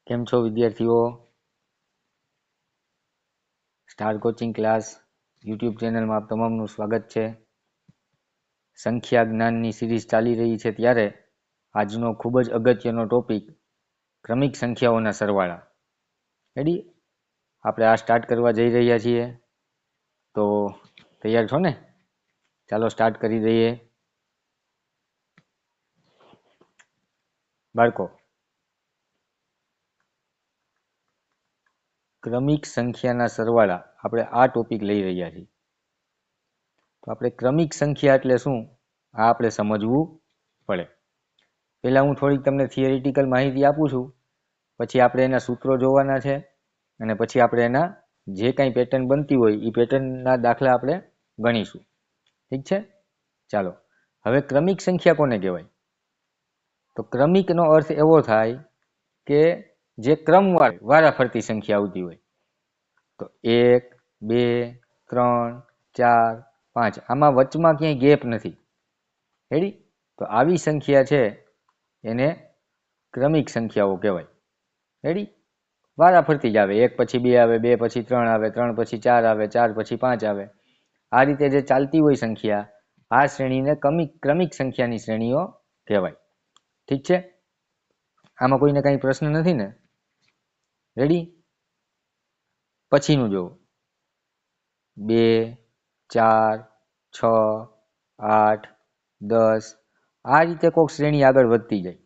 કેમ છો વિદ્યાર્થીઓ? સ્ટાર કોચિંગ ક્લાસ યુટ્યુબ ચેનલમાં આપ તમામનું સ્વાગત છે. સંખ્યા જ્ઞાનની સિરીઝ ચાલી રહી છે ત્યારે આજનો ખૂબ જ અગત્યનો ટોપિક ક્રમિક સંખ્યાઓના સરવાળા. રેડી? આપણે આ સ્ટાર્ટ કરવા જઈ રહ્યા છીએ, તો તૈયાર છો ને? ચાલો સ્ટાર્ટ કરી દઈએ. બાળકો, ક્રમિક સંખ્યાના સરવાળા આપણે આ ટોપિક લઈ રહ્યા છીએ. તો આપણે ક્રમિક સંખ્યા એટલે શું આ આપણે સમજવું પડે. પહેલાં હું થોડીક તમને થિયરિટિકલ માહિતી આપું છું, પછી આપણે એના સૂત્રો જોવાના છે અને પછી આપણે એના જે કાંઈ પેટર્ન બનતી હોય એ પેટર્નના દાખલા આપણે ગણીશું. ઠીક છે? ચાલો, હવે ક્રમિક સંખ્યા કોને કહેવાય? તો ક્રમિકનો અર્થ એવો થાય કે જે ક્રમવાર વારાફરતી સંખ્યા આવતી હોય. તો 1, 2, 3, 4, 5 આમાં વચમાં ક્યાંય ગેપ નથી. રેડી? તો આવી સંખ્યા છે એને ક્રમિક સંખ્યાઓ કહેવાય. રેડી? વારાફરતી જ આવે, 1 પછી 2 આવે, 2 પછી 3 આવે, 3 પછી 4 આવે, 4 પછી 5 આવે. આ રીતે જે ચાલતી હોય સંખ્યા, આ શ્રેણીને ક્રમિક સંખ્યાની શ્રેણીઓ કહેવાય. ઠીક છે? આમાં કોઈને કાંઈ પ્રશ્ન નથી ને? રેડી? પછીનું જો 2, 4, 6, 8, 10 આ રીતે કોઈક શ્રેણી આગળ વધતી જાય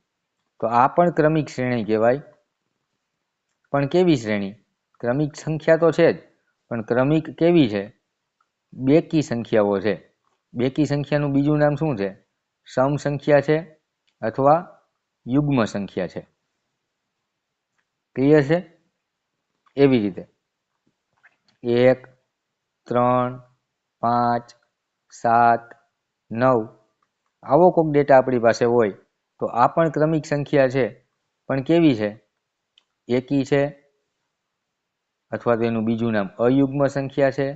તો આ પણ ક્રમિક શ્રેણી કહેવાય. પણ કેવી શ્રેણી? ક્રમિક સંખ્યા તો છે જ, પણ ક્રમિક કેવી છે? બેકી સંખ્યાઓ છે. બેકી સંખ્યાનું બીજું નામ શું છે? સમ સંખ્યા છે અથવા યુગ્મ સંખ્યા છે. ક્લિયર છે? એવી રીતે 1, 3, 5, 7, 9 આવો કોઈક ડેટા આપણી પાસે હોય તો આ પણ ક્રમિક સંખ્યા છે, પણ કેવી છે? એકી છે અથવા તો એનું બીજું નામ અયુગ્મ સંખ્યા છે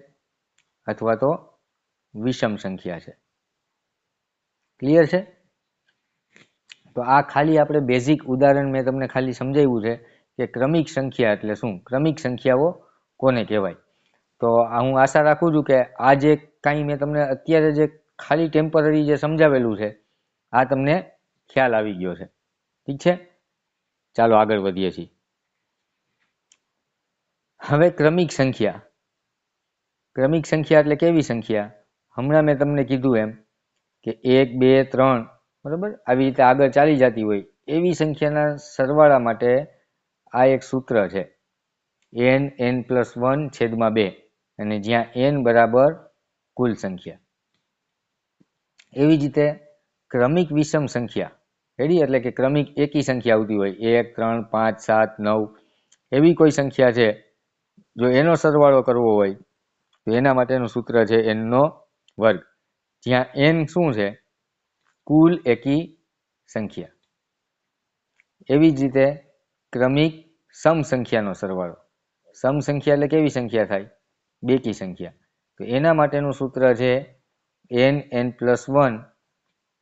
અથવા તો વિષમ સંખ્યા છે. ક્લિયર છે? તો આ ખાલી આપણે બેઝિક ઉદાહરણ મેં તમને ખાલી સમજાવ્યું છે કે ક્રમિક સંખ્યા એટલે શું, ક્રમિક સંખ્યાઓ કોને કહેવાય. તો હું આશા રાખું છું કે આ જે કાંઈ મેં તમને અત્યારે જે ખાલી ટેમ્પરરી જે સમજાવેલું છે આ તમને ખ્યાલ આવી ગયો છે. ઠીક છે? ચાલો આગળ વધીએ છીએ. હવે ક્રમિક સંખ્યા. ક્રમિક સંખ્યા એટલે કેવી સંખ્યા? હમણાં મેં તમને કીધું એમ કે 1, 2, 3 બરાબર આવી રીતે આગળ ચાલી જતી હોય એવી સંખ્યાના સરવાળા માટે આ એક સૂત્ર છે, n+1/2 અને જ્યાં n બરાબર કુલ સંખ્યા. એવી જ રીતે ક્રમિક વિષમ સંખ્યા. રેડી? એટલે કે ક્રમિક એકી સંખ્યા આવતી હોય 1, 3, 5, 7, 9 એવી કોઈ સંખ્યા છે, જો એનો સરવાળો કરવો હોય તો એના માટેનું સૂત્ર છે n², જ્યાં n શું છે? કુલ એકી સંખ્યા. એવી જ રીતે ક્રમિક સમ સંખ્યાનો સરવાળો. સમ સંખ્યા એટલે કેવી સંખ્યા થાય? બેકી સંખ્યા. તો એના માટેનું સૂત્ર છે n+1.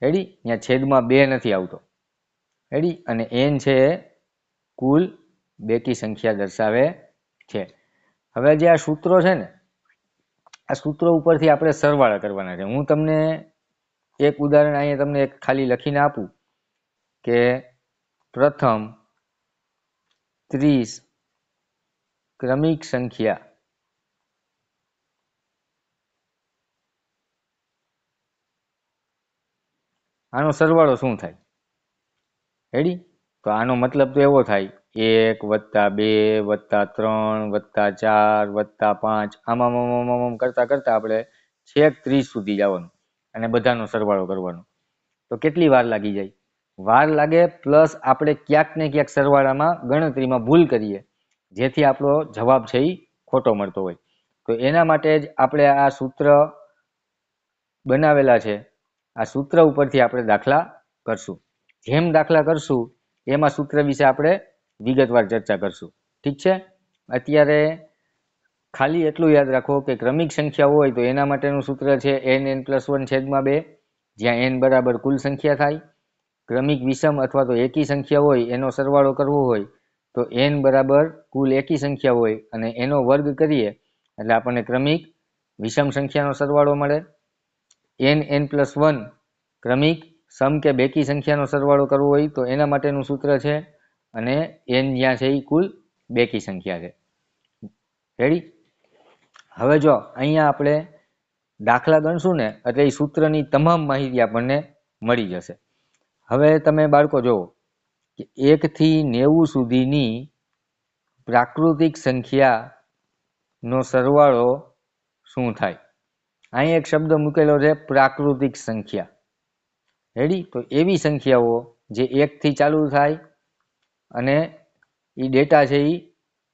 રેડી? ત્યાં છેદમાં 2 નથી આવતો. રેડી? અને n છે એ કુલ બેકી સંખ્યા દર્શાવે છે. હવે જે આ સૂત્રો છે ને, આ સૂત્રો ઉપરથી આપણે સરવાળા કરવાના છે. હું તમને એક ઉદાહરણ અહીંયા તમને એક ખાલી લખીને આપું કે પ્રથમ 30 ક્રમિક સંખ્યા આનો સરવાળો શું થાય? રેડી? તો આનો મતલબ તો એવો થાય 1 + 2 + 3 + 4 + 5 આમ કરતા કરતા આપણે છેક 30 સુધી જવાનું અને બધાનો સરવાળો કરવાનો. તો કેટલી વાર લાગી જાય? વાર લાગે પ્લસ આપણે ક્યાંક ને ક્યાંક સરવાળામાં ગણતરીમાં ભૂલ કરીએ જેથી આપણો જવાબ છે એ ખોટો મળતો હોય. તો એના માટે જ આપણે આ સૂત્ર બનાવેલા છે. આ સૂત્ર ઉપરથી આપણે દાખલા કરશું. જેમ દાખલા કરશું એમાં સૂત્ર વિશે આપણે વિગતવાર ચર્ચા કરશું. ઠીક છે? અત્યારે ખાલી એટલું યાદ રાખો કે ક્રમિક સંખ્યા હોય તો એના માટેનું સૂત્ર છે n+1/2, જ્યાં n બરાબર કુલ સંખ્યા થાય. ક્રમિક વિષમ અથવા તો એકી સંખ્યા હોય એનો સરવાળો કરવો હોય તો તો n બરાબર કુલ એકી સંખ્યા હોય અને એનો વર્ગ કરીએ એટલે આપણને ક્રમિક વિષમ સંખ્યાનો સરવાળો મળે. n+1 ક્રમિક સમ કે બેકી સંખ્યાનો સરવાળો કરવો હોય તો એના માટેનું સૂત્ર છે, અને n જ્યાં છે એ કુલ બેકી સંખ્યા છે. રેડી? હવે જો અહીંયા આપણે દાખલા ગણશું ને એટલે એ સૂત્રની તમામ માહિતી આપણને મળી જશે. હવે તમે બાળકો જુઓ કે 1 થી 90 સુધીની પ્રાકૃતિક સંખ્યાનો સરવાળો શું થાય? અહીં એક શબ્દ મૂકેલો છે પ્રાકૃતિક સંખ્યા. રેડી? તો એવી સંખ્યાઓ જે 1 થી ચાલુ થાય અને એ ડેટા છે એ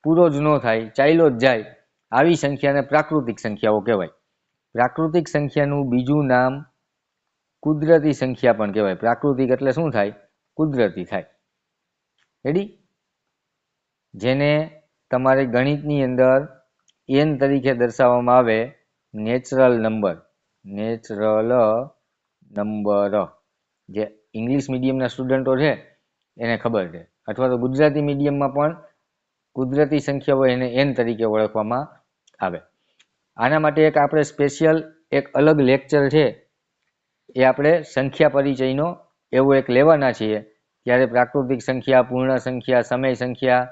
પૂરો જ ન થાય, ચાલ્યો જ જાય, આવી સંખ્યાને પ્રાકૃતિક સંખ્યાઓ કહેવાય. પ્રાકૃતિક સંખ્યાનું બીજું નામ કુદરતી સંખ્યા પણ કહેવાય. પ્રાકૃતિક એટલે શું થાય? કુદરતી થાય. રેડી? જેને તમારે ગણિતની અંદર n તરીકે દર્શાવવામાં આવે, નેચરલ નંબર. નેચરલ નંબર જે ઇંગ્લિશ મીડિયમના સ્ટુડન્ટો છે એને ખબર છે, અથવા તો ગુજરાતી મીડિયમમાં પણ કુદરતી સંખ્યાઓ એને n તરીકે ઓળખવામાં આવે. આના માટે એક આપણે સ્પેશિયલ એક અલગ લેક્ચર છે એ આપણે સંખ્યા પરિચયનો એવો એક લેવાના છીએ. ત્યારે પ્રાકૃતિક સંખ્યા, પૂર્ણ સંખ્યા, સમય સંખ્યા,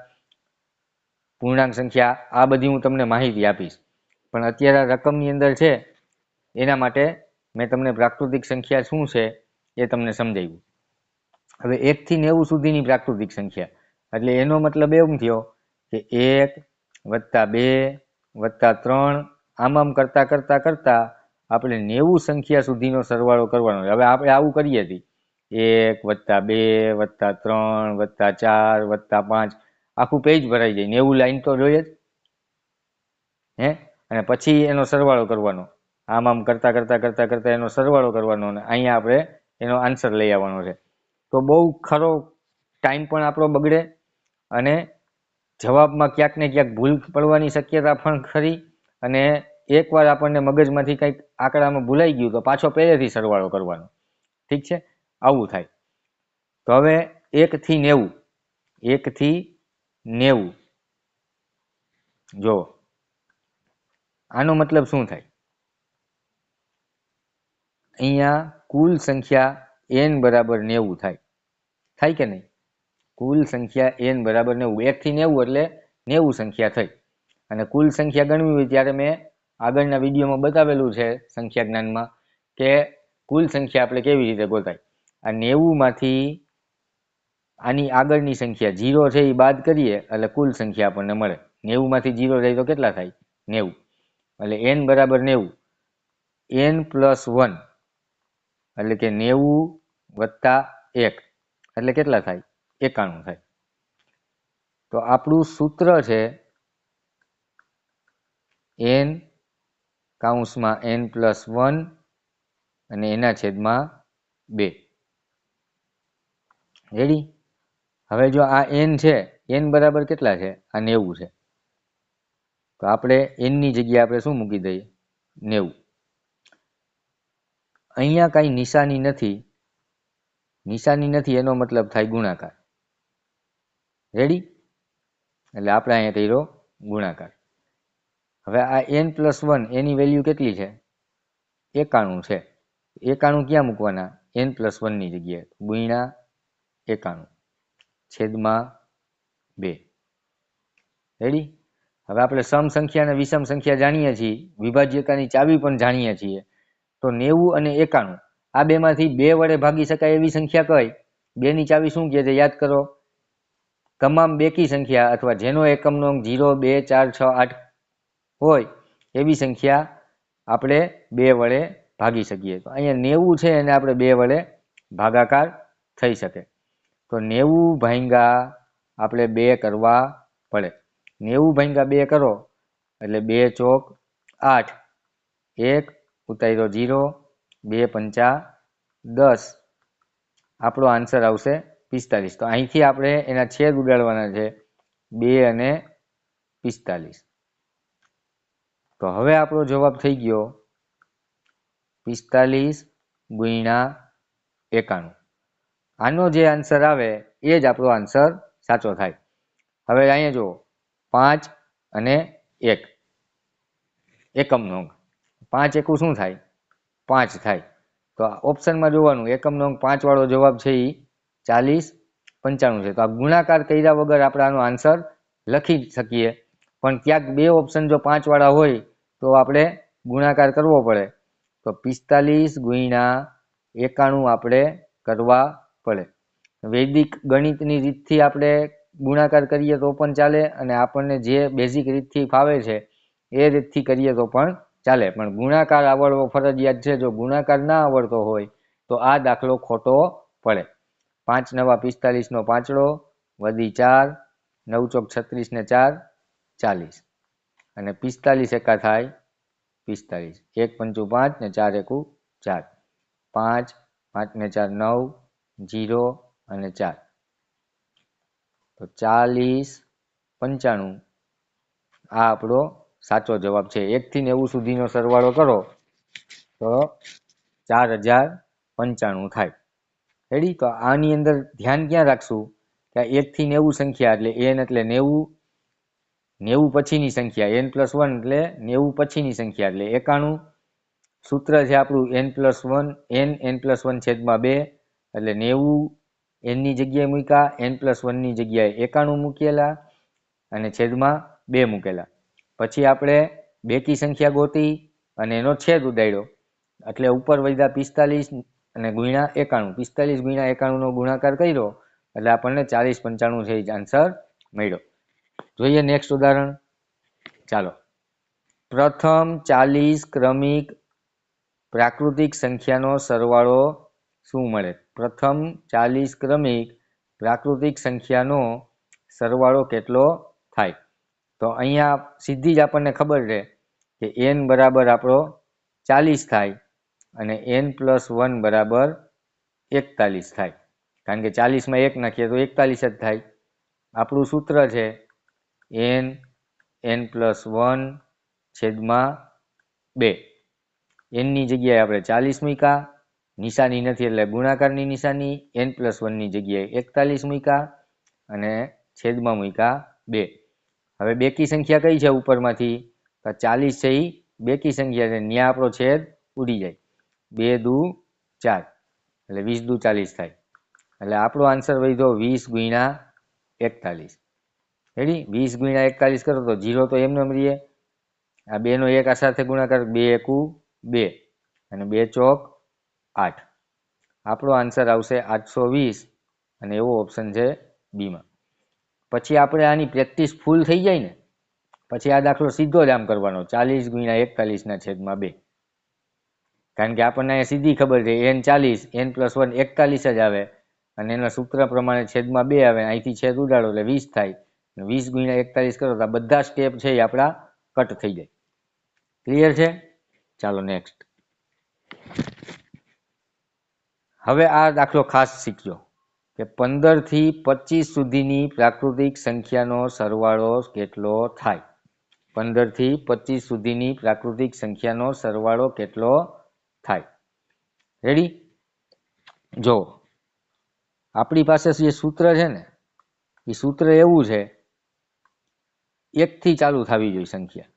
પૂર્ણાંક સંખ્યા, આ બધી હું તમને માહિતી આપીશ. પણ અત્યારે રકમની અંદર છે એના માટે મેં તમને પ્રાકૃતિક સંખ્યા શું છે એ તમને સમજાવ્યું. હવે 1 થી 90 સુધીની પ્રાકૃતિક સંખ્યા એટલે એનો મતલબ એમ થયો કે 1 + 2 + 3 આમ કરતા કરતા કરતા આપણે 90 સંખ્યા સુધીનો સરવાળો કરવાનો. હવે આપણે આવું કરીએ છીએ 1 + 2 + 3 + 4 + 5 આખું પેજ ભરાઈ જાય. 90 લાઈન તો જોઈએ જ હે, અને પછી એનો સરવાળો કરવાનો. આમ કરતા કરતા કરતા કરતા એનો સરવાળો કરવાનો અને અહીંયા આપણે એનો આન્સર લઈ આવવાનો છે. તો બહુ ખરો ટાઈમ પણ આપણો બગડે અને જવાબમાં ક્યાંક ને ક્યાંક ભૂલ પડવાની શક્યતા પણ ખરી. અને એકવાર આપણને મગજમાંથી કંઈક આંકડામાં ભૂલાઈ ગયું તો પાછો પહેલેથી સરવાળો કરવાનો. ઠીક છે? આવું થાય. તો હવે 1 થી 90, 1 થી 90 જો આનો મતલબ શું થાય? અહીંયા કુલ સંખ્યા n બરાબર 90 થાય. થાય કે નહીં? કુલ સંખ્યા n બરાબર 90. 1 થી 90 એટલે 90 સંખ્યા થઈ. અને કુલ સંખ્યા ગણવી હોય ત્યારે મેં આગળના વિડીયોમાં બતાવેલું છે સંખ્યા જ્ઞાનમાં કે કુલ સંખ્યા આપણે કેવી રીતે ગોતાય. આ 90માંથી આની આગળની સંખ્યા 0 છે એ બાદ કરીએ એટલે કુલ સંખ્યા આપણને મળે. 90માંથી 0 જાય તો કેટલા થાય? 90. એટલે n બરાબર 90. n+1 એટલે કે 90 + 1 એટલે કેટલા થાય? 91 થાય. તો આપણું સૂત્ર છે n(n+1) અને એના છેદમાં 2. રેડી? હવે જો આ n છે, n બરાબર કેટલા છે? આ 90 છે. તો આપણે n ની જગ્યાએ આપણે શું મૂકી દઈએ? 90. અહીંયા કાંઈ નિશાની નથી. નિશાની નથી એનો મતલબ થાય ગુણાકાર. રેડી? એટલે આપણે અહીંયા કર્યો ગુણાકાર. હવે આ n+1 એની વેલ્યુ કેટલી છે? 91 છે. 91 ક્યાં મૂકવાના? n+1 ની જગ્યાએ. ગુણ્યા 91 છેદમાં 2. રેડી? હવે આપણે સમ સંખ્યા અને વિષમ સંખ્યા જાણીએ છીએ, વિભાજ્યતાની ચાવી પણ જાણીએ છીએ. તો 90 અને 91 આ બેમાંથી 2 વડે ભાગી શકાય એવી સંખ્યા કઈ? 2 ની ચાવી શું કહે છે? યાદ કરો. તમામ બેકી સંખ્યા અથવા જેનો એકમનો અંક 0, 2, 4, 6, 8 હોય એવી સંખ્યા આપણે 2 વડે ભાગી શકીએ. તો અહીંયા 90 છે એને આપણે 2 વડે ભાગાકાર થઈ શકે. તો 90 ભાગ્યા આપણે 2 કરવા પડે. 90 ભાગ્યા 2 કરો એટલે 2 ચોક 8, 1 ઉતાર્યો 0, 2 પંચા 10. આપણો આન્સર આવશે 45. તો અહીંથી આપણે એના છેદ ઉડાડવાના છે 2 અને 45. તો હવે આપણો જવાબ થઈ ગયો 45 ગુણ્યા 91. આનો જે આન્સર આવે એ જ આપણો આન્સર સાચો થાય. હવે અહીંયા જુઓ 5 અને 1 એકમનો અંક, 5 એકુ શું થાય? 5 થાય. તો ઓપ્શનમાં જોવાનું એકમનો અંક 5 વાળો જવાબ છે એ 40 95 છે. તો આ ગુણાકાર કર્યા વગર આપણે આનો આન્સર લખી શકીએ, પણ ક્યાંક બે ઓપ્શન જો 5 વાળા હોય તો આપણે ગુણાકાર કરવો પડે. તો 45 ગુણ્યા 91 આપણે કરવા પડે. વૈદિક ગણિતની રીતથી આપણે ગુણાકાર કરીએ તો પણ ચાલે, અને આપણને જે બેઝિક રીતથી ફાવે છે એ રીતથી કરીએ તો પણ ચાલે, પણ ગુણાકાર આવડવો ફરજિયાત છે. જો ગુણાકાર ના આવડતો હોય તો આ દાખલો ખોટો પડે. 5 નવા 45 નો પાંચડો વધી 4, 9 ચોક 36 ને 4 40, અને 45 એકા થાય 45, 1 પંચું 5 ને 4 એકુ 4, 5 5 ને 4 9, 0 અને 4. તો 40 95 આ આપણો સાચો જવાબ છે. 1 થી 90 સુધીનો સરવાળો કરો તો 4095 થાય. રેડી? તો આની અંદર ધ્યાન ક્યાં રાખશું કે 1 થી 90 સંખ્યા એટલે n એટલે 90, 90 પછીની સંખ્યા n+1 એટલે 90 પછીની સંખ્યા એટલે 91. સૂત્ર છે આપણું n+1 છેદમાં 2 એટલે 90 n ની જગ્યાએ મૂક્યા, n+1 ની જગ્યાએ 91 મૂકેલા અને છેદમાં 2 મૂકેલા. પછી આપણે બેકી સંખ્યા ગોતી અને એનો છેદ ઉડાડ્યો એટલે ઉપર વધ્યા 45 અને ગુણ્યા 91. 45 ગુણ્યા 91 નો ગુણાકાર કર્યો એટલે આપણને 4095 છે આન્સર મળ્યો. જોઈએ નેક્સ્ટ ઉદાહરણ. ચાલો, પ્રથમ 40 ક્રમિક પ્રાકૃતિક સંખ્યાનો સરવાળો શું મળે? પ્રથમ 40 ક્રમિક પ્રાકૃતિક સંખ્યાનો સરવાળો કેટલો થાય? તો અહીંયા સીધી જ આપણને ખબર છે કે n બરાબર આપણો 40 થાય અને n+1 બરાબર 41 થાય, કારણ કે 40 માં 1 નાખીએ તો 41 જ થાય. આપણું સૂત્ર છે n+1 છેદમાં 2. n ની જગ્યાએ આપણે 40 મૂક્યા, નિશાની નથી એટલે ગુણાકારની નિશાની, n+1 ની જગ્યાએ 41 મૂક્યા અને છેદમાં મૂક્યા 2. હવે બેકી સંખ્યા કઈ છે ઉપરમાંથી? તો 40 છે એ બેકી સંખ્યા છે, ત્યાં આપણો છેદ ઉડી જાય. 2 દુ 4 એટલે 20 દુ 40 થાય. એટલે આપણો આન્સર વધ્યો 20 ગુણ્યા 41. રેડી? 20 ગુણ્યા 41 કરો તો 0 તો એમને રહીએ. આ 2 નો 1 આ સાથે ગુણાકાર, 2 એકુ 2 અને 2 ચોક 8. આપણો આન્સર આવશે 820 અને એવો ઓપ્શન છે બીમાં. પછી આપણે આની પ્રેક્ટિસ ફૂલ થઈ જાય ને પછી આ દાખલો સીધો જ આમ કરવાનો, 40 ગુણ્યા 41 ના છેદમાં 2. કારણ કે આપણને અહીંયા સીધી ખબર છે n40, n+1 41 જ આવે અને એના સૂત્ર પ્રમાણે છેદમાં 2 આવે, અહીંથી છેદ ઉડાડો એટલે 20 થાય. 20 ગુણ્યા 41 કરો તો બધા સ્ટેપ છે એ આપણા કટ થઈ જાય. ક્લિયર છે? ચાલો નેક્સ્ટ. હવે આ દાખલો ખાસ શીખ્યો કે 15 થી 25 સુધીની પ્રાકૃતિક સંખ્યાનો સરવાળો કેટલો થાય? 15 થી 25 સુધીની પ્રાકૃતિક સંખ્યાનો સરવાળો કેટલો થાય? રેડી? જો આપણી પાસે જે સૂત્ર છે ને એ સૂત્ર એવું છે, 1 થી ચાલુ થવી જોઈએ સંખ્યા.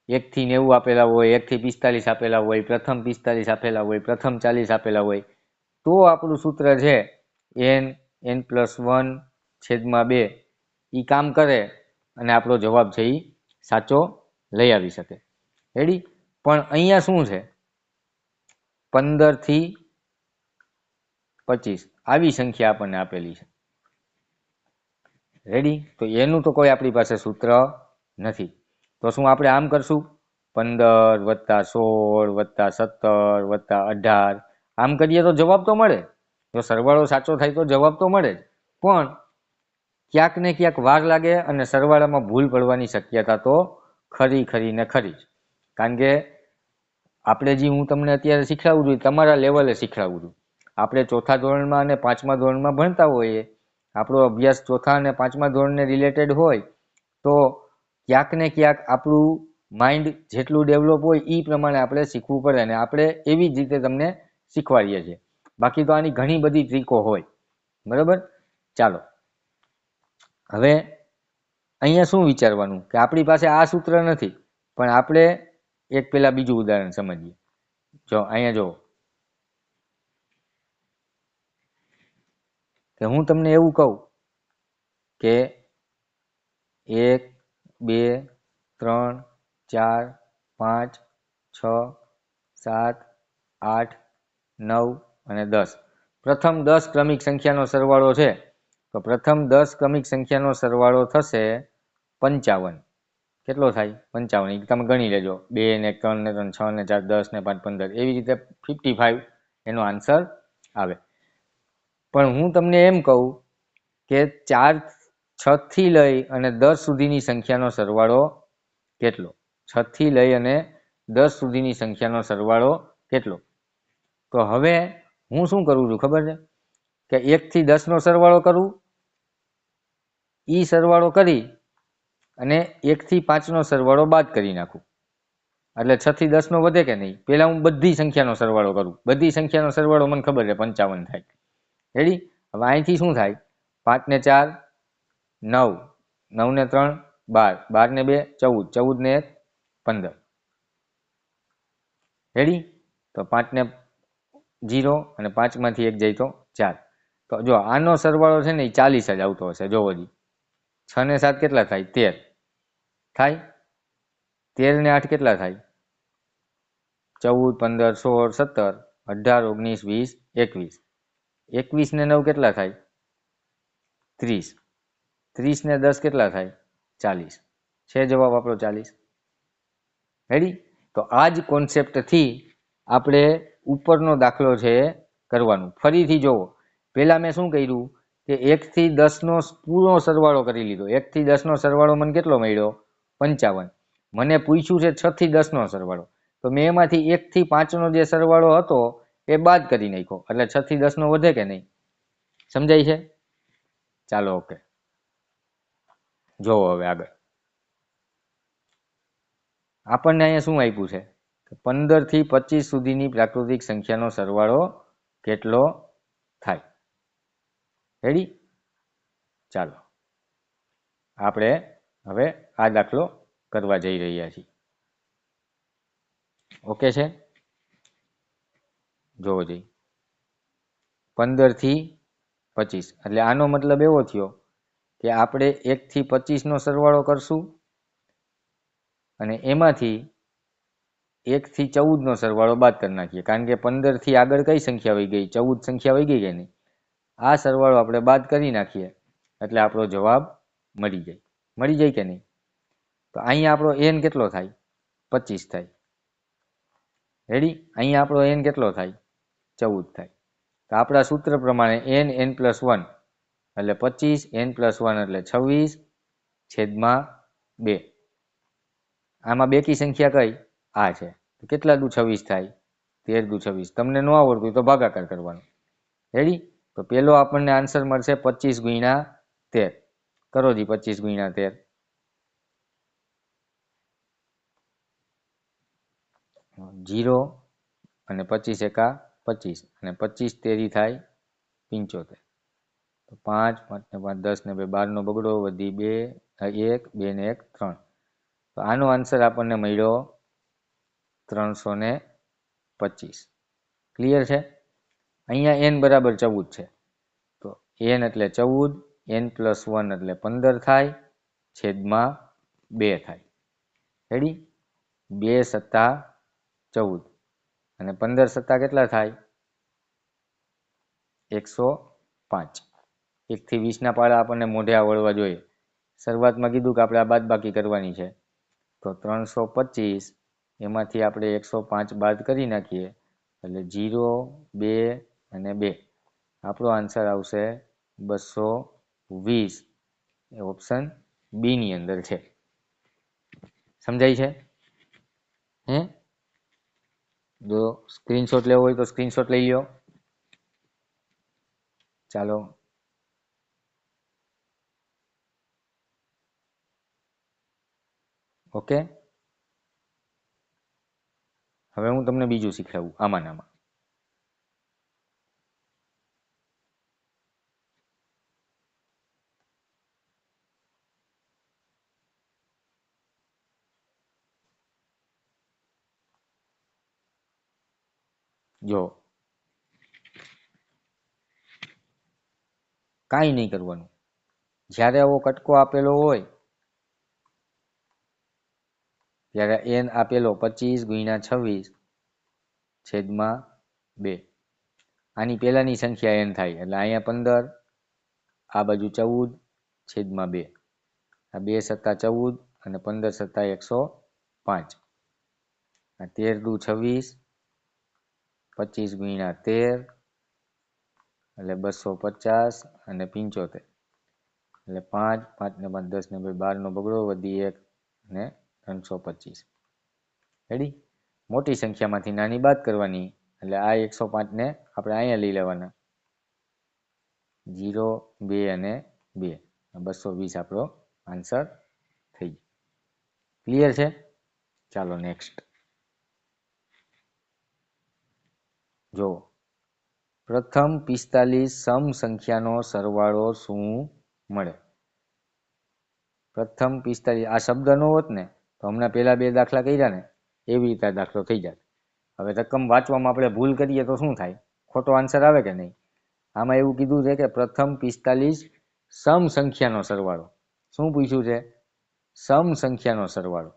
1 થી 90 આપેલા હોય, 1 થી 45 આપેલા હોય, પ્રથમ 45 આપેલા હોય, પ્રથમ 40 આપેલા હોય, તો આપણું સૂત્ર છે n+1 છેદમાં 2 એ કામ કરે અને આપણો જવાબ છે એ સાચો લઈ આવી શકે. રેડી? પણ અહીંયા શું છે? 15 થી 25 આવી સંખ્યા આપણને આપેલી છે. રેડી? તો એનું તો કોઈ આપણી પાસે સૂત્ર નથી. તો શું આપણે આમ કરશું? 15 + 16 + 17 + 18 આમ કરીએ તો જવાબ તો મળે. જો સરવાળો સાચો થાય તો જવાબ તો મળે જ, પણ ક્યાંક ને ક્યાંક વાર લાગે અને સરવાળામાં ભૂલ પડવાની શક્યતા તો ખરી ને ખરી જ. કારણ કે આપણે જે હું તમને અત્યારે શીખવાડું છું તમારા લેવલે શીખવાડું છું. આપણે ચોથા ધોરણમાં અને 5મા ધોરણમાં ભણતા હોઈએ, આપણો અભ્યાસ ચોથા અને 5મા ધોરણને રિલેટેડ હોય, તો ક્યાંક ને ક્યાંક આપણું માઇન્ડ જેટલું ડેવલપ હોય એ પ્રમાણે આપણે શીખવું પડે અને આપણે એવી જ રીતે તમને શીખવાડીએ છીએ. બાકી તો આની ઘણી બધી ટ્રીકો હોય. બરાબર? ચાલો હવે અહીંયા શું વિચારવાનું કે આપણી પાસે આ સૂત્ર નથી, પણ આપણે એક પેલા બીજું ઉદાહરણ સમજીએ. જો અહીંયા જો કે હું તમને એવું કહું કે 1 2 3 4 5 6 7 8 9 અને 10 પ્રથમ 10 ક્રમિક સંખ્યાનો સરવાળો છે. તો પ્રથમ 10 ક્રમિક સંખ્યાનો સરવાળો થશે 55. કેટલો થાય? 55. તમે ગણી લેજો. 2 ને 3 ને 3 6 ને 4 10 ને 5 15 એવી રીતે 55 એનો આન્સર આવે. પણ હું તમને એમ કહું કે 6 થી લઈ અને 10 સુધીની સંખ્યાનો સરવાળો કેટલો? 6 થી લઈ અને 10 સુધીની સંખ્યાનો સરવાળો કેટલો? તો હવે હું શું કરું છું ખબર છે? કે 1 થી 10 નો સરવાળો કરું, ઈ સરવાળો કરી અને 1 થી 5 નો સરવાળો બાદ કરી નાખું. એટલે 6 થી 10 નો વધે કે નહીં? પેલા હું બધી સંખ્યાનો સરવાળો કરું. બધી સંખ્યાનો સરવાળો મને ખબર છે 55 થાય. રેડી? હવે અહીંથી શું થાય? 5 ને 4 9, 9 ને 3 12, 12 ને 2 14, 14 ને 1 15. રેડી? તો 5 ને 0 અને 5 માંથી 1 જાય તો 4. તો જો આનો સરવાળો છે ને એ 40 જ આવતો હશે. જોવો જી 6 ને 7 કેટલા થાય? 13 થાય. 13 ને 8 કેટલા થાય? 14 15 16 17 18 19 20 21. 21 ને 9 કેટલા થાય? 30. 30 ને 10 કેટલા થાય? 40. છે જવાબ આપણો 40. રેડી? તો આ જ કોન્સેપ્ટથી આપણે ઉપરનો દાખલો છે કરવાનું. ફરીથી જોવો. પહેલા મેં શું કર્યું કે 1 થી 10 નો પૂરો સરવાળો કરી લીધો. 1 થી 10 નો સરવાળો મને કેટલો મળ્યો? 55. મને પૂછ્યું છે 6 થી 10 નો સરવાળો. તો મેં એમાંથી 1 થી 5 નો જે સરવાળો હતો એ બાદ કરી નાખ્યો. એટલે 6 થી 10 નો વધે કે નહીં? સમજાય છે? ચાલો ઓકે. જોવો હવે આગળ. આપણને અહીંયા શું આપ્યું છે? 15 થી 25 સુધીની પ્રાકૃતિક સંખ્યાનો સરવાળો કેટલો થાય? રેડી? ચાલો આપણે હવે આ દાખલો કરવા જઈ રહ્યા છીએ. ઓકે છે? જોવો જઈ 15 થી 25 એટલે આનો મતલબ એવો થયો કે આપણે 1 થી 25 નો સરવાળો કરશું અને એમાંથી 1 થી 14 નો સરવાળો બાદ કરી નાખીએ. કારણ કે 15 થી આગળ કઈ સંખ્યા વહી ગઈ? 14 સંખ્યા વહી ગઈ કે નહીં? આ સરવાળો આપણે બાદ કરી નાખીએ એટલે આપણો જવાબ મળી જાય. મળી જાય કે નહીં? તો અહીંયા આપણો n કેટલો થાય? 25 થાય. રેડી? અહીંયા આપણો n કેટલો થાય? 14 થાય. તો આપણા સૂત્ર પ્રમાણે n n+1 એટલે 25, n+1 એટલે 26 છેદમાં 2. આમાં બેકી સંખ્યા કઈ? આ છે. તો કેટલા દુ 26 થાય? 13 દુ 26. તમને ન આવડતું હોય તો ભાગાકાર કરવાનો. રેડી? તો પેલો આપણને આન્સર મળશે 25 ગુણ્યા 13. કરો જી 25 ગુણ્યા 13. 0 અને 25 એકા 25 અને 25 તેરી થાય 75. તો 5 5 ને 5 10 ને 2 12 નો બગડો વધી 2 1 2 ને 1 3. તો આનો આન્સર આપણને મળ્યો 325. ક્લિયર છે? અહીંયા n બરાબર 14 છે. તો n એટલે 14, n+1 એટલે 15 થાય છેદમાં 2 થાય. રેડી? 2 સત્તા 14 અને 15 સત્તા કેટલા થાય? 105. 1 થી 20 ના પાડા આપણને મોઢે આવડવા જોઈએ. શરૂઆતમાં કીધું કે આપણે આ બાદબાકી કરવાની છે. તો 325 એમાંથી આપણે 105 બાદ કરી નાખીએ એટલે 0 2 અને 2. આપણો આન્સર આવશે 220. એ ઓપ્શન બી ની અંદર છે. સમજાય છે? હે? જો સ્ક્રીનશોટ લેવો હોય તો સ્ક્રીનશોટ લઈ લો. ચાલો ઓકે. હવે હું તમને બીજું શીખવાડું આમાં. જો કાંઈ નહીં કરવાનું. જ્યારે આવો કટકો આપેલો હોય ત્યારે n આપેલો 25 ગુણ્યા 26 છેદમાં 2. આની પહેલાની સંખ્યા n થાય એટલે અહીંયા 15, આ બાજુ 14 છેદમાં 2. આ 2 સત્તા 14 અને 15 સત્તા 105. આ 13 દુ 26, 25 ગુણ્યા 13 એટલે 250 અને 75 એટલે 5, 5 ને 5 10 ને 2 12 નો બગડો વધી 1 ને 325. રેડી? મોટી સંખ્યામાંથી નાની બાદ કરવાની એટલે આ 105 ને આપણે અહીંયા લઈ લેવાના. 0, 2 અને 2 220 આપણો આન્સર થઈ ગયો. ક્લિયર છે? ચાલો નેક્સ્ટ જો પ્રથમ 45 સમ સંખ્યાનો સરવાળો શું મળે? પ્રથમ 45 આ શબ્દ નો હોત ને તો હમણાં પેલા બે દાખલા કર્યા ને એવી રીતે દાખલો થઈ જાય. હવે રકમ વાંચવામાં આપણે ભૂલ કરીએ તો શું થાય? ખોટો આન્સર આવે કે નહીં? આમાં એવું કીધું છે કે પ્રથમ 45 સમ સંખ્યાનો સરવાળો. શું પૂછ્યું છે? સમ સંખ્યાનો સરવાળો.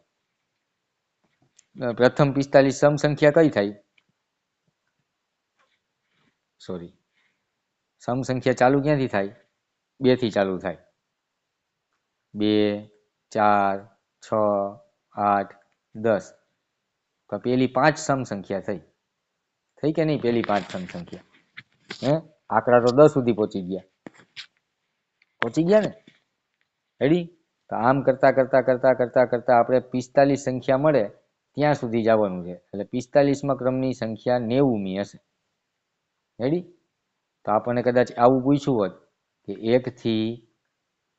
પ્રથમ 45 સમ સંખ્યા કઈ થાય? સોરી, સમ સંખ્યા ચાલુ ક્યાંથી થાય? 2 થી ચાલુ થાય. 2, 4, 6, 8, 10. તો પેલી 5 સમ સંખ્યા થઈ. થઈ કે નહીં? પેલી 5 સમ સંખ્યા. આંકડા તો 10 સુધી પહોંચી ગયા. પહોંચી ગયા ને? રેડી? તો આમ કરતા કરતા કરતા કરતા કરતા આપણે 45 સંખ્યા મળે ત્યાં સુધી જવાનું છે. એટલે 45માં ક્રમની સંખ્યા 90મી હશે. રેડી? તો આપણને કદાચ આવું પૂછ્યું હોત કે 1 થી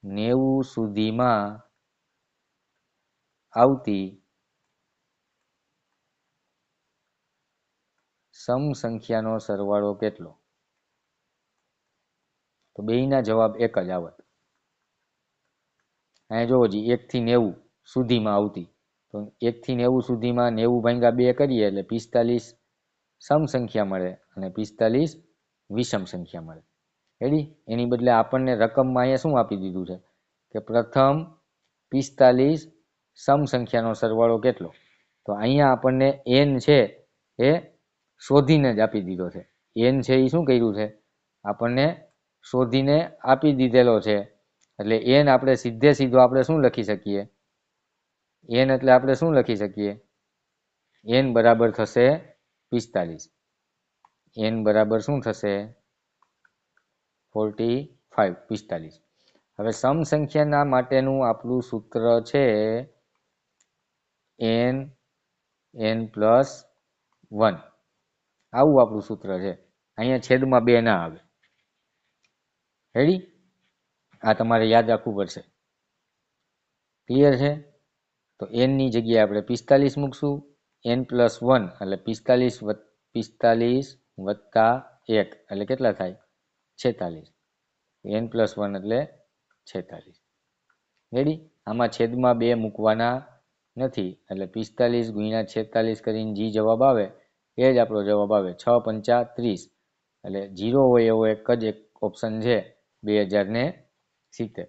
90 સુધીમાં આવતી સમ સંખ્યાનો સરવાળો કેટલો? તો બેયના જવાબ એક જ આવત. અહીંયા જોવો જી 1 થી 90 સુધીમાં આવતી. તો 1 થી 90 સુધીમાં 90 ભાગ્યા 2 કરીએ એટલે 45 સમ સંખ્યા મળે અને 45 વિષમ સંખ્યા મળે. રેડી? એની બદલે આપણને રકમમાં અહીંયા શું આપી દીધું છે કે પ્રથમ 45 સમ સંખ્યાનો સરવાળો કેટલો? તો અહીંયા આપણને n છે એ શોધીને જ આપી દીધો છે. n છે એ શું કર્યું છે? આપણને શોધીને આપી દીધેલો છે. એટલે n આપણે સીધે સીધો આપણે શું લખી શકીએ? n એટલે આપણે શું લખી શકીએ? n બરાબર થશે 45. n બરાબર શું થશે? 45, 45. હવે સમ સંખ્યાના માટેનું આપણું સૂત્ર છે n plus 1. આવું આપણું સૂત્ર છે. અહીંયા છેદમાં 2 ના આવે. રેડી? આ તમારે યાદ રાખવું પડશે. ક્લિયર છે? તો n ની જગ્યાએ આપણે 45 મૂકશું. n plus 1 એટલે 45 વત્તા 1 એટલે કેટલા થાય? 46. n plus 1 એટલે 46. રેડી? આમાં છેદમાં 2 મૂકવાના નથી એટલે 45 ગુણ્યા 46 કરીને જે જવાબ આવે એ જ આપણો જવાબ આવે. 6 પંચા 30 એટલે 0 હોય એવો એક જ એક ઓપ્શન છે 2070.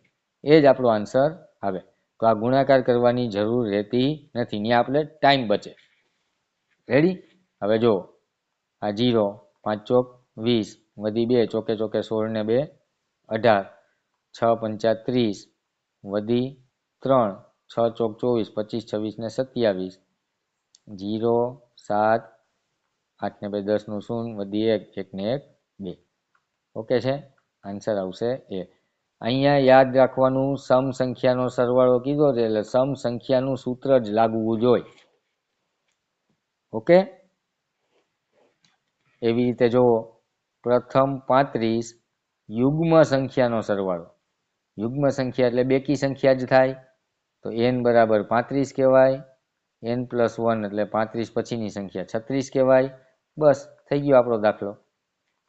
એ જ આપણો આન્સર આવે. તો આ ગુણાકાર કરવાની જરૂર રહેતી નથી. ત્યાં આપણે ટાઈમ બચે. રેડી? હવે જો આ 0, 5 ચોક 20 વધી 2 ચોકે ચોકે 16 ને 2 18, 6 પંચા 30 વધી 3, 6 ચોક 24, 25 26 ને 27, 0, 7, 8 ને 2 10 નું 0 વધી 1, 1 ને 1 2. ઓકે છે? આન્સર આવશે એ. અહીંયા યાદ રાખવાનું સમ સંખ્યાનો સરવાળો કીધો છે એટલે સમ સંખ્યાનું સૂત્ર જ લાગવું જોઈએ. ઓકે? એવી રીતે જો પ્રથમ 35 યુગ્મ સંખ્યાનો સરવાળો. યુગ્મ સંખ્યા એટલે બેકી સંખ્યા જ થાય. તો n બરાબર 35 કહેવાય. n plus 1 એટલે 35 પછીની સંખ્યા 36 કહેવાય. બસ થઈ ગયો આપણો દાખલો.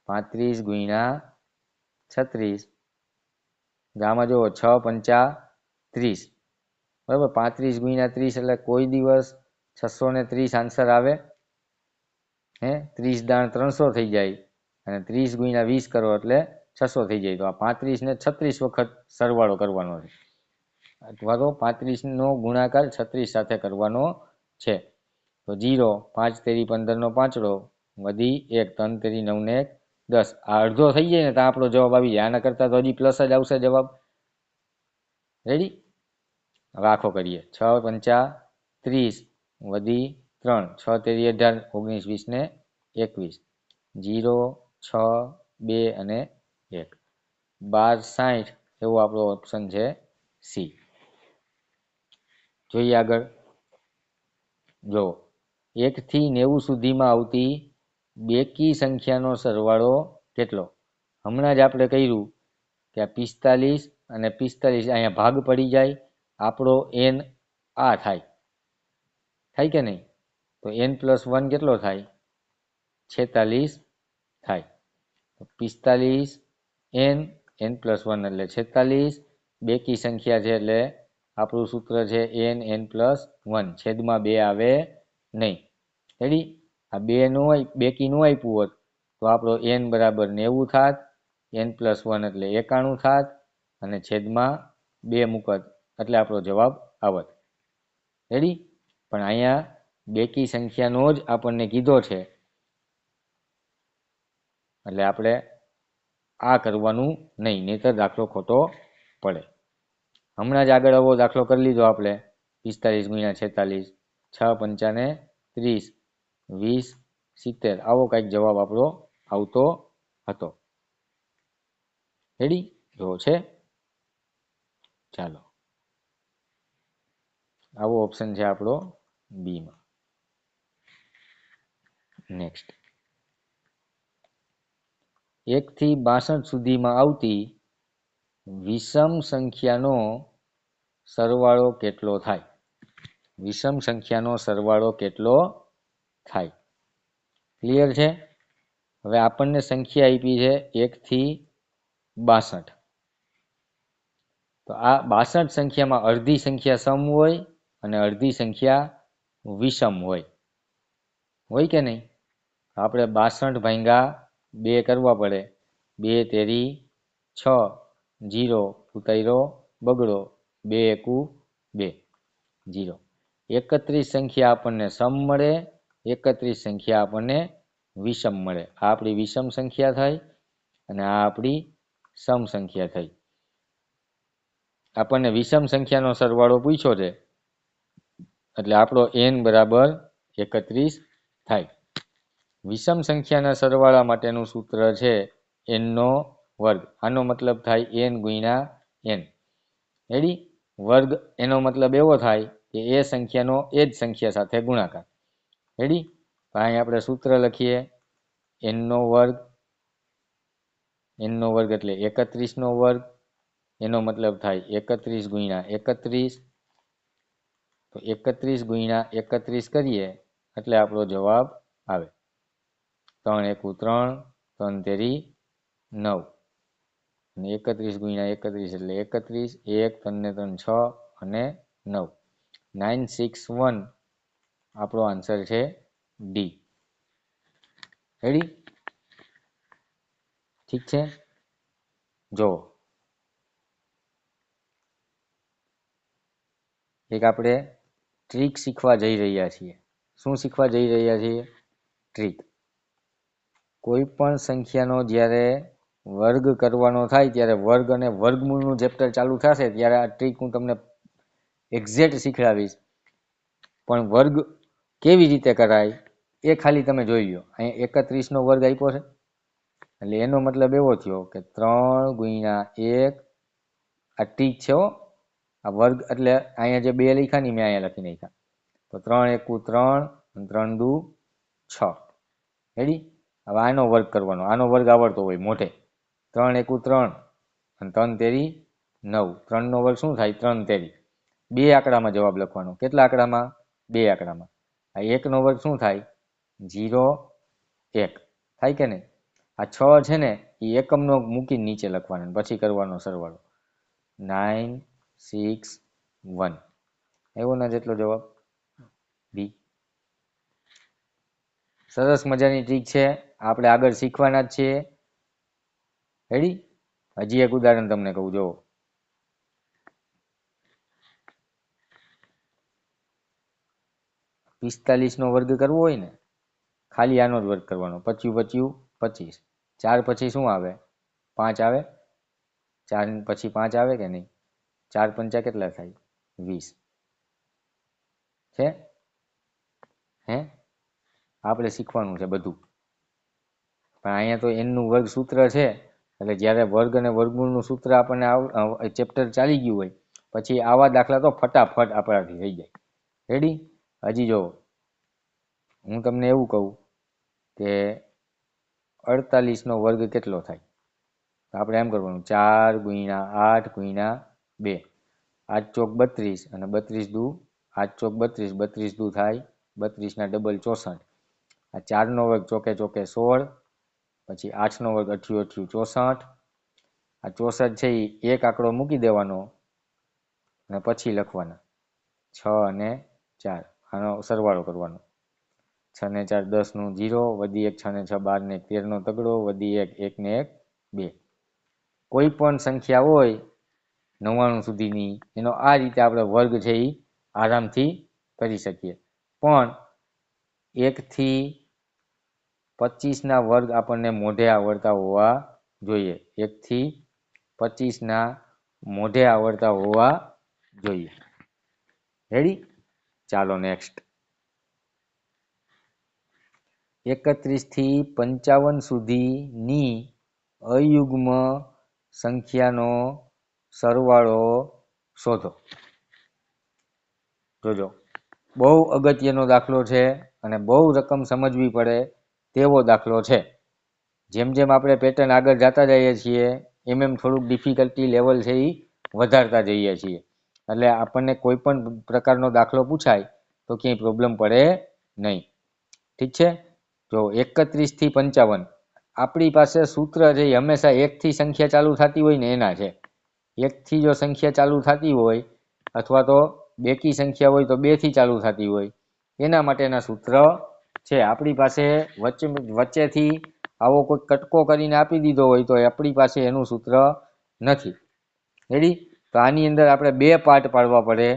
35 ગુણ્યા 36. આમાં જુઓ 6 પંચા 30. બરાબર? 35 ગુણ્યા 30 એટલે કોઈ દિવસ 630 આન્સર આવે? હે 30 દાણ 300 થઈ જાય અને 30 ગુણ્યા 20 કરો એટલે 600 થઈ જાય. તો આ 35 ને 36 વખત સરવાળો કરવાનો છે, અથવા તો 35 નો ગુણાકાર 36 સાથે કરવાનો છે. તો 0 5 તેરી 15 નો પાંચડો વધી 1 3 તેરી 9 ને 1 10. આ અડધો થઈ જાય ને તો આપણો જવાબ આવી જાય. આના કરતા તો હજી પ્લસ જ આવશે જવાબ. રેડી? હવે આખો કરીએ. 6 પંચા 30 વધી 3 6 તેરી 18 19 20 ને 21 0 6 2 અને 1 12 60 એવો આપણો ઓપ્શન છે સી. જોઈએ આગળ. જો 1 થી 90 સુધીમાં આવતી બેકી સંખ્યાનો સરવાળો કેટલો? હમણાં જ આપણે કર્યું કે 45 અને 45 અહીંયા ભાગ પડી જાય, આપણો n આ થાય કે નહીં? તો n+1 કેટલો થાય? 46 થાય. 45 n+1 એટલે 46. બેકી સંખ્યા છે એટલે આપણું સૂત્ર છે n+1 છેદમાં 2 આવે નહીં. રેડી? આ બેકી નું આપ્યું હોત તો આપણો n બરાબર 90 થાત, n+1 એટલે 91 થાત અને છેદમાં 2 મૂકત એટલે આપણો જવાબ આવત. રેડી? પણ અહીંયા બેકી સંખ્યાનો જ આપણને કીધો છે એટલે આપણે આ કરવાનું નહીં, નહીંતર દાખલો ખોટો પડે. હમણાં જ આગળ આવો દાખલો કરી લીધો આપણે 45 ગુણ્યા 46 6 પંચા ને 30 20 70 આવો કંઈક જવાબ આપણો આવતો હતો. રેડી? જો છે. ચાલો, આવો ઓપ્શન છે આપણો બીમાં. નેક્સ્ટ. 1 થી 62 સુધીમાં આવતી વિષમ સંખ્યાનો સરવાળો કેટલો થાય? વિષમ સંખ્યાનો સરવાળો કેટલો થાય? ક્લિયર છે? હવે આપણને સંખ્યા આપી છે 1 થી 62. તો આ 62 સંખ્યામાં અડધી સંખ્યા સમ હોય અને અડધી સંખ્યા વિષમ હોય કે નહીં? આપણે 62 ભાગ્યા 2 કરવા પડે. 2 તેરી 6 0 ઉતાર્યો બગડો 2 એકુ 2 0. 31 સંખ્યા આપણને સમ મળે, 31 સંખ્યા આપણને વિષમ મળે. આ આપણી વિષમ સંખ્યા થઈ અને આ આપણી સમ સંખ્યા થઈ. આપણને વિષમ સંખ્યાનો સરવાળો પૂછ્યો છે એટલે આપણો n બરાબર 31 થાય. વિષમ સંખ્યાના સરવાળા માટેનું સૂત્ર છે n નો વર્ગ. આનો મતલબ થાય n ગુણ્યા n. રેડી? વર્ગ એનો મતલબ એવો થાય કે એ સંખ્યાનો એ જ સંખ્યા સાથે ગુણાકાર. રેડી? અહીં આપણે સૂત્ર લખીએ n નો વર્ગ. n નો વર્ગ એટલે 31 નો વર્ગ. એનો મતલબ થાય 31 ગુણ્યા 31. તો 31 ગુણ્યા 31 કરીએ એટલે આપણો જવાબ આવે 3 એકુ 3 3 તેરી 9 અને 31 ગુણ્યા 31 એટલે 31 1 3 ને 3 6 અને 9 961 આપણો આન્સર છે ડી. રેડી? ઠીક છે. જો એક આપણે ટ્રીક શીખવા જઈ રહ્યા છીએ. શું શીખવા જઈ રહ્યા છીએ? ટ્રીક. કોઈ પણ સંખ્યાનો જ્યારે વર્ગ કરવાનો થાય ત્યારે વર્ગ અને વર્ગમૂળનું ચેપ્ટર ચાલુ થશે ત્યારે આ ટ્રીક હું તમને એક્ઝેક્ટ શીખડાવીશ. પણ વર્ગ કેવી રીતે કરાય એ ખાલી તમે જોઈ લો. અહીં 31 નો વર્ગ આપ્યો છે એટલે એનો મતલબ એવો થયો કે 3 ગુણ્યા 1 આ ટ્રીક છે હો. આ વર્ગ એટલે અહીંયા જે 2 લખ્યા ને મેં અહીંયા લખી નાખ્યા. તો 3 એકુ 3 અને 3 દુ 6. રેડી? હવે આનો વર્ગ કરવાનો. આનો વર્ગ આવડતો હોય મોઢે. 3 એકુ 3 અને 3 તેરી 9. 3 નો વર્ગ શું થાય? 3 તેરી. 2 આંકડામાં જવાબ લખવાનો. કેટલા આંકડામાં? 2 આંકડામાં. આ 1 નો વર્ગ શું થાય? 0 1 થાય કે નહીં? આ 6 છે ને એ એકમનો મૂકીને નીચે લખવાનો પછી કરવાનો સરવાળો. 9 6 1 આવ્યો ને જેટલો જવાબ બી. સરસ મજાની ટ્રીક છે, આપણે આગળ શીખવાના જ છીએ. રેડી? હજી એક ઉદાહરણ તમને કહું, જો 45 નો વર્ગ કરવો હોય ને, ખાલી આનો જ વર્ગ કરવાનો. 25 4 પછી શું આવે? 5 આવે. 4 પછી 5 આવે કે નહીં? 4 પંચા કેટલા થાય? 20 છે. હે, આપણે શીખવાનું છે બધું, પણ અહીંયા તો n નું વર્ગ સૂત્ર છે. એટલે જ્યારે વર્ગ અને વર્ગમૂળનું સૂત્ર આપણને ચેપ્ટર ચાલી ગયું હોય પછી આવા દાખલા તો ફટાફટ આપણાથી થઈ જાય. રેડી? હજી જો હું તમને એવું કહું કે 48 નો વર્ગ કેટલો થાય? તો આપણે એમ કરવાનું, 4 × 8 × 2, 8 ચોક 32 અને 32 દુ 8 ચોક 32, 32 દુ થાય 32 ના ડબલ 64. આ 4 નો વર્ગ ચોકે ચોકે 16, પછી 8 નો વર્ગ 8 8 64. આ 64 છે એ એક આંકડો મૂકી દેવાનો અને પછી લખવાના 6 અને 4. આનો સરવાળો કરવાનો. 6 ને 4 10 નું 0, વધી 1 6 ને 6 12 ને 13 નો તગડો, વધી 1 1 ને 1 2. કોઈ પણ સંખ્યા હોય 99 સુધીની, એનો આ રીતે આપણે વર્ગ છે એ આરામથી કરી શકીએ. પણ 1 થી 25 ના વર્ગ આપણને મોઢે આવડતા હોવા જોઈએ. 1 થી 25 ના મોઢે આવડતા હોવા જોઈએ. રેડી? ચાલો નેક્સ્ટ. 31 થી 55 સુધીની અયુગ્મ સંખ્યાનો સરવાળો શોધો. જોજો, બહુ અગત્યનો દાખલો છે અને બહુ રકમ સમજવી પડે તેવો દાખલો છે. જેમ જેમ આપણે પેટર્ન આગળ જતા જઈએ છીએ એમ એમ થોડુંક ડિફિકલ્ટી લેવલ છે એ વધારતા જઈએ છીએ. એટલે આપણને કોઈ પણ પ્રકારનો દાખલો પૂછાય તો ક્યાંય પ્રોબ્લેમ પડે નહીં. ઠીક છે? જો 31 થી 55 આપણી પાસે સૂત્ર છે એ હંમેશા 1 થી સંખ્યા ચાલુ થતી હોય ને એના છે. 1 થી જો સંખ્યા ચાલુ થતી હોય અથવા તો બેકી સંખ્યા હોય તો 2 થી ચાલુ થતી હોય, એના માટેના સૂત્ર છે. આપણી પાસે વચ્ચેથી આવો કોઈ કટકો કરીને આપી દીધો હોય તો આપણી પાસે એનું સૂત્ર નથી. રેડી? તો આની અંદર આપણે બે પાર્ટ પાડવા પડે,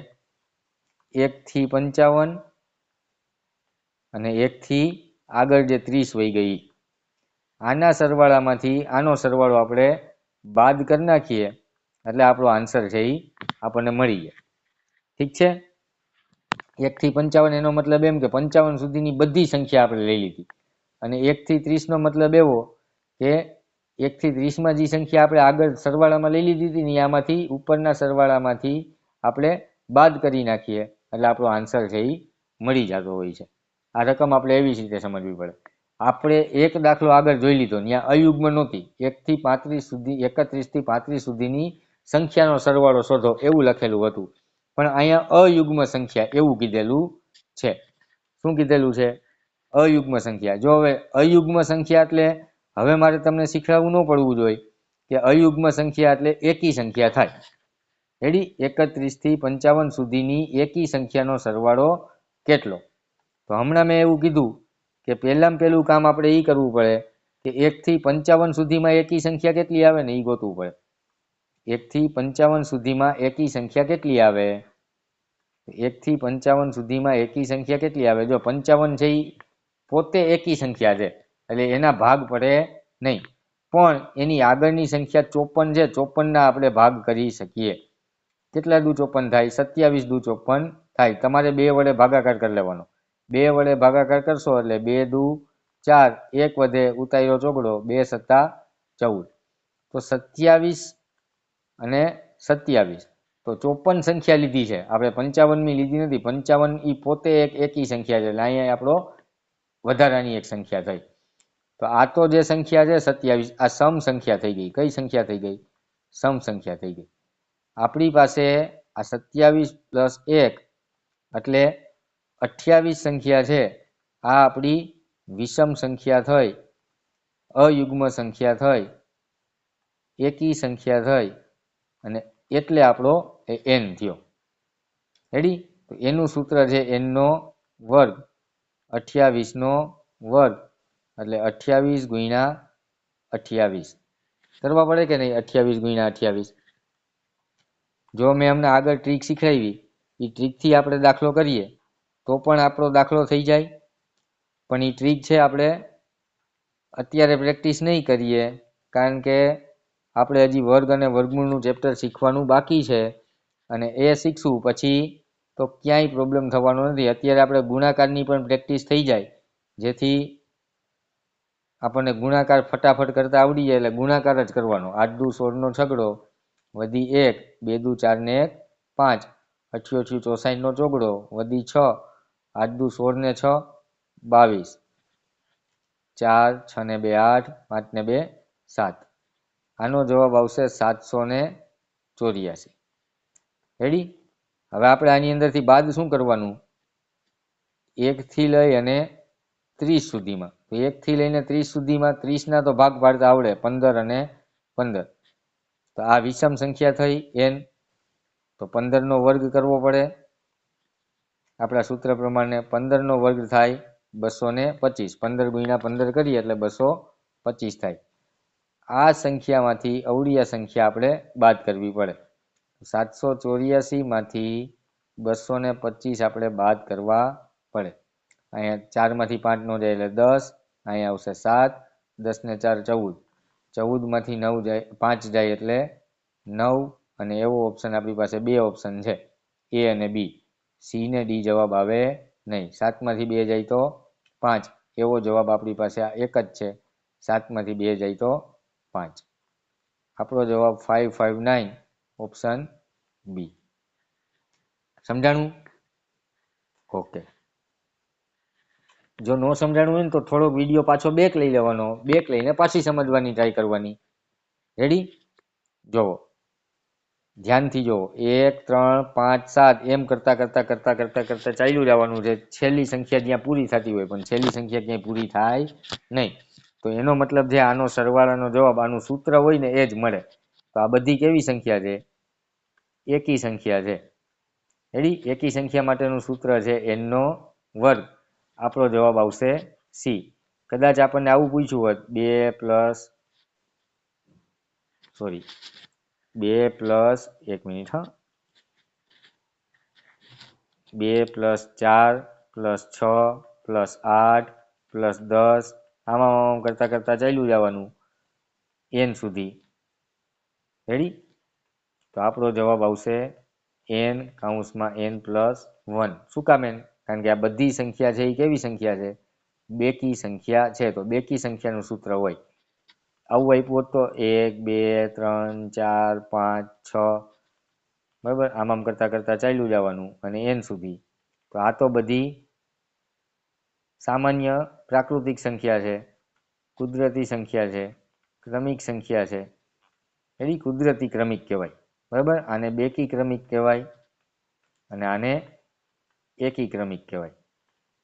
1 થી 55 અને 1 થી આગળ જે 30 વહી ગઈ. આના સરવાળામાંથી આનો સરવાળો આપણે બાદ કરી નાખીએ એટલે આપણો આન્સર છે એ આપણને મળી જાય. ઠીક છે? 1 થી 55 એનો મતલબ એમ કે 55 સુધીની બધી સંખ્યા આપણે લઈ લીધી. અને 1 થી 30 નો મતલબ એવો કે 1 થી 30 માં જે સંખ્યા આપણે આગળ સરવાળામાં લઈ લીધી હતી ને આમાંથી ઉપરના સરવાળામાંથી આપણે બાદ કરી નાખીએ એટલે આપણો આન્સર છે એ મળી જતો હોય છે. આ રકમ આપણે એવી જ રીતે સમજવી પડે. આપણે એક દાખલો આગળ જોઈ લીધો, ત્યાં અયુગ્મ નહોતી. 1 થી 35 સુધી, 31 થી 35 સુધીની સંખ્યાનો સરવાળો શોધો એવું લખેલું હતું. પણ અહીંયા અયુગ્મ સંખ્યા એવું કીધેલું છે. શું કીધેલું છે? અયુગ્મ સંખ્યા. જો હવે અયુગ્મ સંખ્યા એટલે હવે મારે તમને શીખવાડવું ન પડવું જોઈએ કે અયુગ્મ સંખ્યા એટલે એકી સંખ્યા થાય. રેડી? 31 થી 55 સુધીની એકી સંખ્યાનો સરવાળો કેટલો? તો હમણાં મેં એવું કીધું કે પહેલું કામ આપણે એ કરવું પડે કે 1 થી 55 સુધીમાં એકી સંખ્યા કેટલી આવે ને એ ગોતવું પડે. 1 થી 55 સુધીમાં એકી સંખ્યા કેટલી આવે? 1 થી 55 સુધીમાં એકી સંખ્યા કેટલી આવે? જો 55 છે એ પોતે એકી સંખ્યા છે એટલે એના ભાગ પડે નહીં, પણ એની આગળની સંખ્યા 54 છે. 54 ના આપણે ભાગ કરી શકીએ. કેટલા દુ 54 થાય? 27 દુ 54 થાય. તમારે 2 વડે ભાગાકાર કરી લેવાનો. 2 વડે ભાગાકાર કરશો એટલે 2 દુ 4, 1 વધે ઉતાર્યો ચોગડો, 2 સત્તા 14. તો 27 અને 27 તો 54 સંખ્યા લીધી છે આપણે, 55મી લીધી નથી. 55 એ પોતે એક એકી સંખ્યા છે એટલે અહીંયા આપણો વધારાની એક સંખ્યા થઈ. તો આ તો જે સંખ્યા છે 27, આ સમ સંખ્યા થઈ ગઈ. કઈ સંખ્યા થઈ ગઈ? સમ સંખ્યા થઈ ગઈ. આપણી પાસે આ 27 પ્લસ 1 એટલે 28 સંખ્યા છે. આ આપણી વિષમ સંખ્યા થઈ, અયુગ્મ સંખ્યા થઈ, એકી સંખ્યા થઈ અને એટલે આપણો n થયો. રેડી? તો એનું સૂત્ર છે n નો વર્ગ 28 નો વર્ગ એટલે 28 ગુણ્યા 28 કરવા પડે કે નહીં? 28 ગુણ્યા 28. જો મેં અમને આગળ ટ્રીક શીખવાડી એ ટ્રીકથી આપણે દાખલો કરીએ તો પણ આપણો દાખલો થઈ જાય, પણ એ ટ્રીક છે આપણે અત્યારે પ્રેક્ટિસ નહીં કરીએ કારણ કે આપણે હજી વર્ગ અને વર્ગમૂળનું ચેપ્ટર શીખવાનું બાકી છે અને એ શીખશું પછી તો ક્યાંય પ્રોબ્લેમ થવાનો નથી. અત્યારે આપણે ગુણાકારની પણ પ્રેક્ટિસ થઈ જાય જેથી આપણને ગુણાકાર ફટાફટ કરતા આવડી જાય. એટલે ગુણાકાર જ કરવાનો. 8 દુ 16 નો છગડો વધી 1, 2 દુ 4 ને 1 5, 88 64 નો ચોગડો વધી 6, 8 દુ 16 ને 6 22, 4 6 ને 2 8, 5 ને 2 7. આનો જવાબ આવશે 784. રેડી? હવે આપણે આની અંદરથી બાદ શું કરવાનું? 1 થી લઈ અને 30 સુધીમાં. તો 1 થી લઈને 30 સુધીમાં 30 ના તો ભાગ પાડતા આવડે 15 અને 15. તો આ વિષમ સંખ્યા થઈ n. તો 15 નો વર્ગ કરવો પડે. આપણા સૂત્ર પ્રમાણે 15 નો વર્ગ થાય 225. 15 ગુણ્યા 15 કરીએ એટલે 225 થાય. આ સંખ્યામાંથી અવળિયા સંખ્યા આપણે બાદ કરવી પડે. 784 માંથી 225 આપણે બાદ કરવા પડે. અહીંયા 4 માંથી 5 નો જાય એટલે 10, અહીંયા આવશે 7, 10 ને 4 14, 14 માંથી 9 જાય 5 જાય એટલે 9, અને એવો ઓપ્શન આપણી પાસે બે ઓપ્શન છે, એ અને બી. સી ને ડી જવાબ આવે નહીં. 7 માંથી 2 જાય તો 5, એવો જવાબ આપણી પાસે આ એક જ છે. 7 માંથી 2 જાય તો 5. આપણો જવાબ 559 ઓપ્શન બી. સમજાણું? ઓકે. જો નો સમજાણું હોય ને તો થોડોક વિડીયો પાછો બેક લઈ લેવાનો, બેક લઈને પાછી સમજવાની ટ્રાય કરવાની. રેડી? જોવો ધ્યાનથી જોવો. 1 3 5 7 એમ કરતા કરતા કરતા કરતા કરતા ચાલ્યું જવાનું છે. છેલ્લી સંખ્યા જ્યાં પૂરી થતી હોય, પણ છેલ્લી સંખ્યા ક્યાંય પૂરી થાય નહીં. તો એનો મતલબ છે આનો સરવાળાનો જવાબ આનું સૂત્ર હોય ને એ જ મળે. તો આ બધી કેવી સંખ્યા છે? એકી સંખ્યા છે. રેડી? એકી સંખ્યા માટેનું સૂત્ર છે n નો વર્ગ. આપણો જવાબ આવશે સી. કદાચ આપણને આવું પૂછ્યું હોત 2 પ્લસ 1 મિનિટ, હા, 2 પ્લસ 4 પ્લસ 6 પ્લસ 8 પ્લસ 10 આમાં કરતા કરતા ચાલ્યું જવાનું n સુધી. રેડી? તો આપણો જવાબ આવશે n કૌંસમાં n પ્લસ 1. શું કામ n? કારણ કે આ બધી સંખ્યા છે એ કેવી સંખ્યા છે? બેકી સંખ્યા છે. તો બેકી સંખ્યાનું સૂત્ર હોય. આવું આપ્યું હોત તો 1 2 3 4 5 6, બરાબર, આમ કરતા કરતા ચાલ્યું જવાનું અને n સુધી. તો આ તો બધી સામાન્ય પ્રાકૃતિક સંખ્યા છે, કુદરતી સંખ્યા છે, ક્રમિક સંખ્યા છે. એની કુદરતી ક્રમિક કહેવાય. બરાબર? આને બેકી ક્રમિક કહેવાય અને આને એકી ક્રમિક કહેવાય.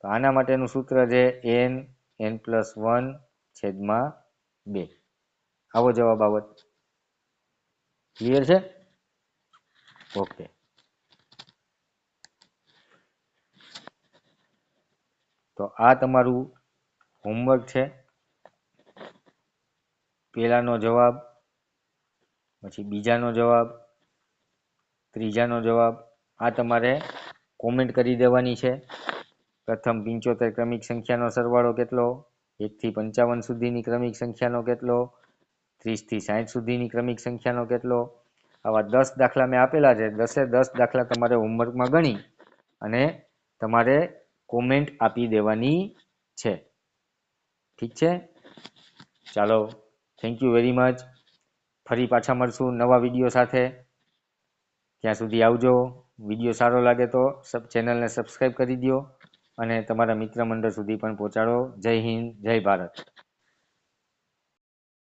તો આના માટેનું સૂત્ર છે n n+1/2. આવો જવાબ આવત. ક્લિયર છે? ઓકે. તો આ તમારું હોમવર્ક છે. પહેલાનો જવાબ, પછી બીજાનો જવાબ, ત્રીજાનો જવાબ, આ તમારે કોમેન્ટ કરી દેવાની છે. પ્રથમ 75 ક્રમિક સંખ્યાનો સરવાળો કેટલો? 1 થી 55 સુધીની ક્રમિક સંખ્યાનો કેટલો? 30 થી 60 સુધીની ક્રમિક સંખ્યાનો કેટલો? આવા 10 દાખલા મેં આપેલા છે. 10 દાખલા તમારે હોમવર્કમાં ગણી અને તમારે કોમેન્ટ આપી દેવાની છે. ઠીક છે? ચાલો, થેન્ક યુ વેરી મચ. ફરી પાછા મળશું નવા વિડીયો સાથે. ત્યાં સુધી આવજો. વિડીયો સારો લાગે તો ચેનલને સબસ્ક્રાઈબ કરી દો અને તમારા મિત્ર મંડળ સુધી પણ પહોંચાડો. જય હિન્દ, જય ભારત.